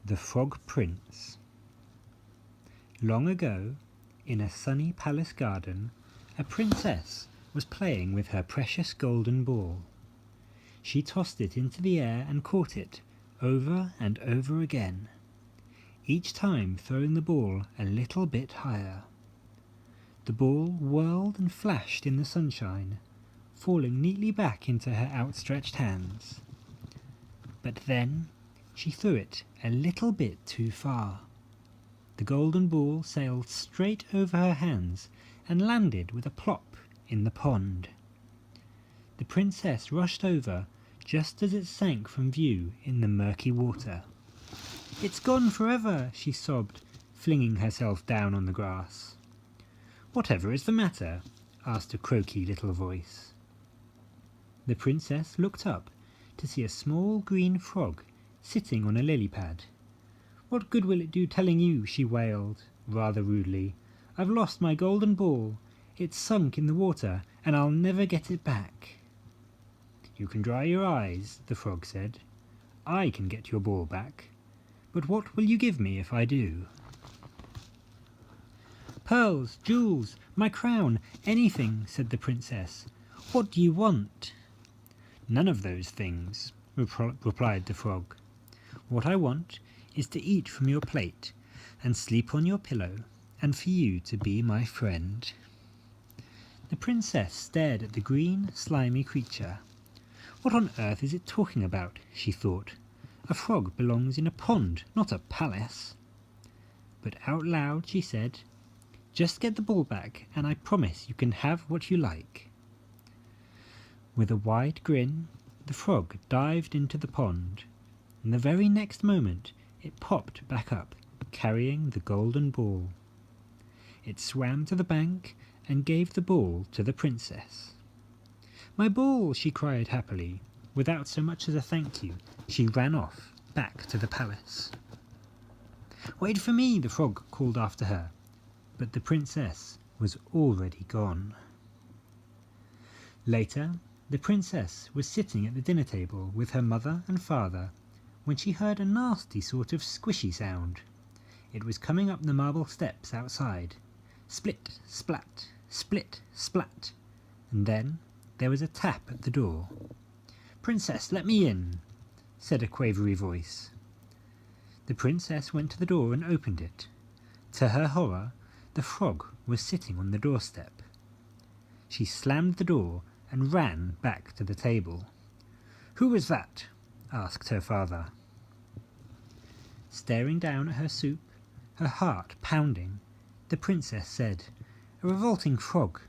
The Frog Prince. Long ago, in a sunny palace garden, a princess was playing with her precious golden ball. She tossed it into the air and caught it, over and over again, each time throwing the ball a little bit higher. The ball whirled and flashed in the sunshine, falling neatly back into her outstretched hands. But then she threw it a little bit too far. The golden ball sailed straight over her hands and landed with a plop in the pond. The princess rushed over just as it sank from view in the murky water. "It's gone forever," she sobbed, flinging herself down on the grass. "Whatever is the matter?" asked a croaky little voice. The princess looked up to see a small green frog sitting on a lily pad. "What good will it do telling you?" she wailed, rather rudely. "I've lost my golden ball. It's sunk in the water, and I'll never get it back." "You can dry your eyes," the frog said. "I can get your ball back. But what will you give me if I do?" "Pearls, jewels, my crown, anything," said the princess. "What do you want?" "None of those things," replied the frog. "What I want is to eat from your plate and sleep on your pillow, and for you to be my friend." The princess stared at the green, slimy creature. "What on earth is it talking about?" she thought. "A frog belongs in a pond, not a palace." But out loud she said, "Just get the ball back, and I promise you can have what you like." With a wide grin, the frog dived into the pond, and the very next moment it popped back up, carrying the golden ball. It swam to the bank and gave the ball to the princess. "My ball!" she cried happily. Without so much as a thank you, she ran off, back to the palace. "Wait for me!" the frog called after her, but the princess was already gone. Later, the princess was sitting at the dinner table with her mother and father when she heard a nasty sort of squishy sound. It was coming up the marble steps outside. Split, splat, split, splat, and then there was a tap at the door. "Princess, let me in," said a quavery voice. The princess went to the door and opened it. To her horror, the frog was sitting on the doorstep. She slammed the door and ran back to the table. "Who was that?" asked her father. Staring down at her soup, her heart pounding, the princess said, "A revolting frog.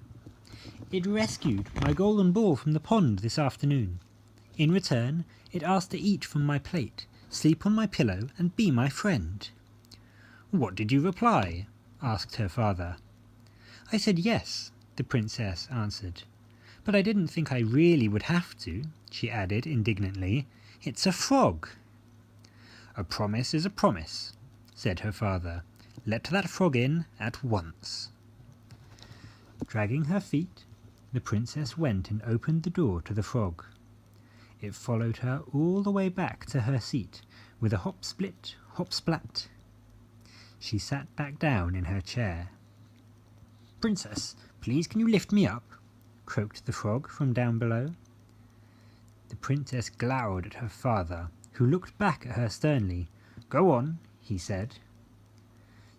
It rescued my golden ball from the pond this afternoon. In return, it asked to eat from my plate, sleep on my pillow, and be my friend." "What did you reply?" asked her father. "I said yes," the princess answered. "But I didn't think I really would have to," she added indignantly. "It's a frog." "A promise is a promise," said her father. "Let that frog in at once." Dragging her feet, the princess went and opened the door to the frog. It followed her all the way back to her seat with a hop-split, hop-splat. She sat back down in her chair. "Princess, please can you lift me up?" croaked the frog from down below. The princess glowered at her father, who looked back at her sternly. "Go on," he said.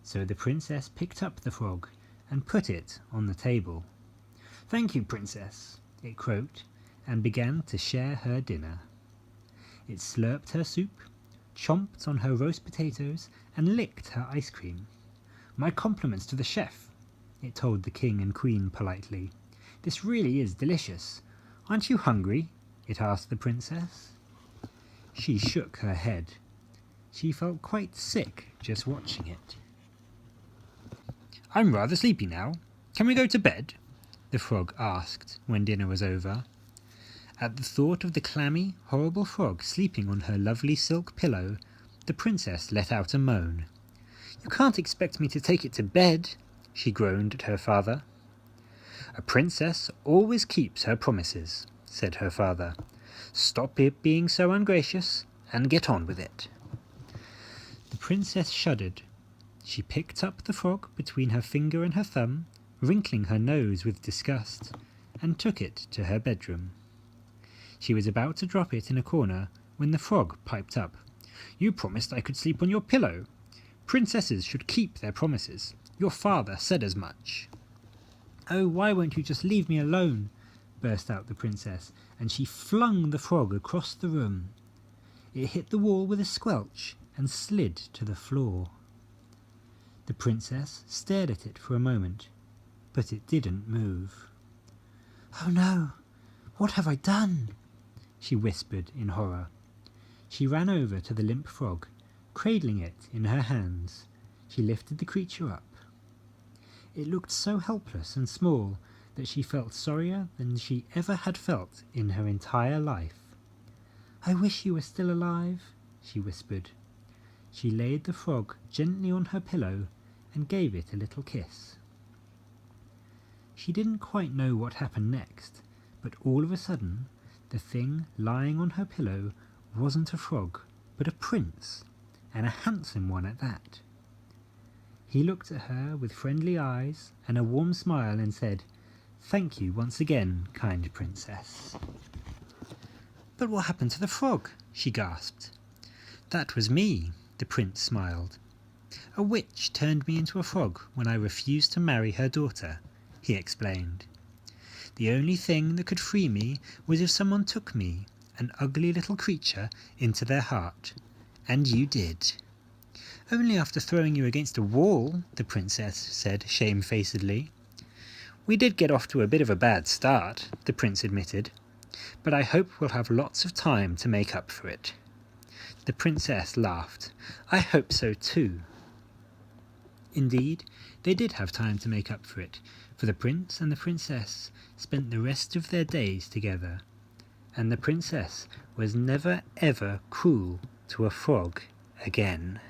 So the princess picked up the frog and put it on the table. "Thank you, princess," it croaked, and began to share her dinner. It slurped her soup, chomped on her roast potatoes, and licked her ice cream. "My compliments to the chef," it told the king and queen politely. "This really is delicious. Aren't you hungry?" it asked the princess. She shook her head. She felt quite sick just watching it. "I'm rather sleepy now. Can we go to bed?" the frog asked when dinner was over. At the thought of the clammy, horrible frog sleeping on her lovely silk pillow, the princess let out a moan. "You can't expect me to take it to bed," she groaned at her father. "A princess always keeps her promises," said her father. "Stop being so ungracious and get on with it." The princess shuddered. She picked up the frog between her finger and her thumb, wrinkling her nose with disgust, and took it to her bedroom. She was about to drop it in a corner when the frog piped up. "You promised I could sleep on your pillow. Princesses should keep their promises. Your father said as much." "Oh, why won't you just leave me alone?" burst out the princess, and she flung the frog across the room. It hit the wall with a squelch and slid to the floor. The princess stared at it for a moment, but it didn't move. "Oh no, what have I done?" she whispered in horror. She ran over to the limp frog, cradling it in her hands. She lifted the creature up. It looked so helpless and small that she felt sorrier than she ever had felt in her entire life. "I wish you were still alive," she whispered. She laid the frog gently on her pillow and gave it a little kiss. She didn't quite know what happened next, but all of a sudden the thing lying on her pillow wasn't a frog, but a prince, and a handsome one at that. He looked at her with friendly eyes and a warm smile and said, "Thank you once again, kind princess." "But what happened to the frog?" she gasped. "That was me," the prince smiled. "A witch turned me into a frog when I refused to marry her daughter," he explained. "The only thing that could free me was if someone took me, an ugly little creature, into their heart. And you did." "Only after throwing you against a wall," the princess said shamefacedly. "We did get off to a bit of a bad start," the prince admitted, "but I hope we'll have lots of time to make up for it." The princess laughed. "I hope so too." Indeed, they did have time to make up for it, for the prince and the princess spent the rest of their days together, and the princess was never ever cruel to a frog again.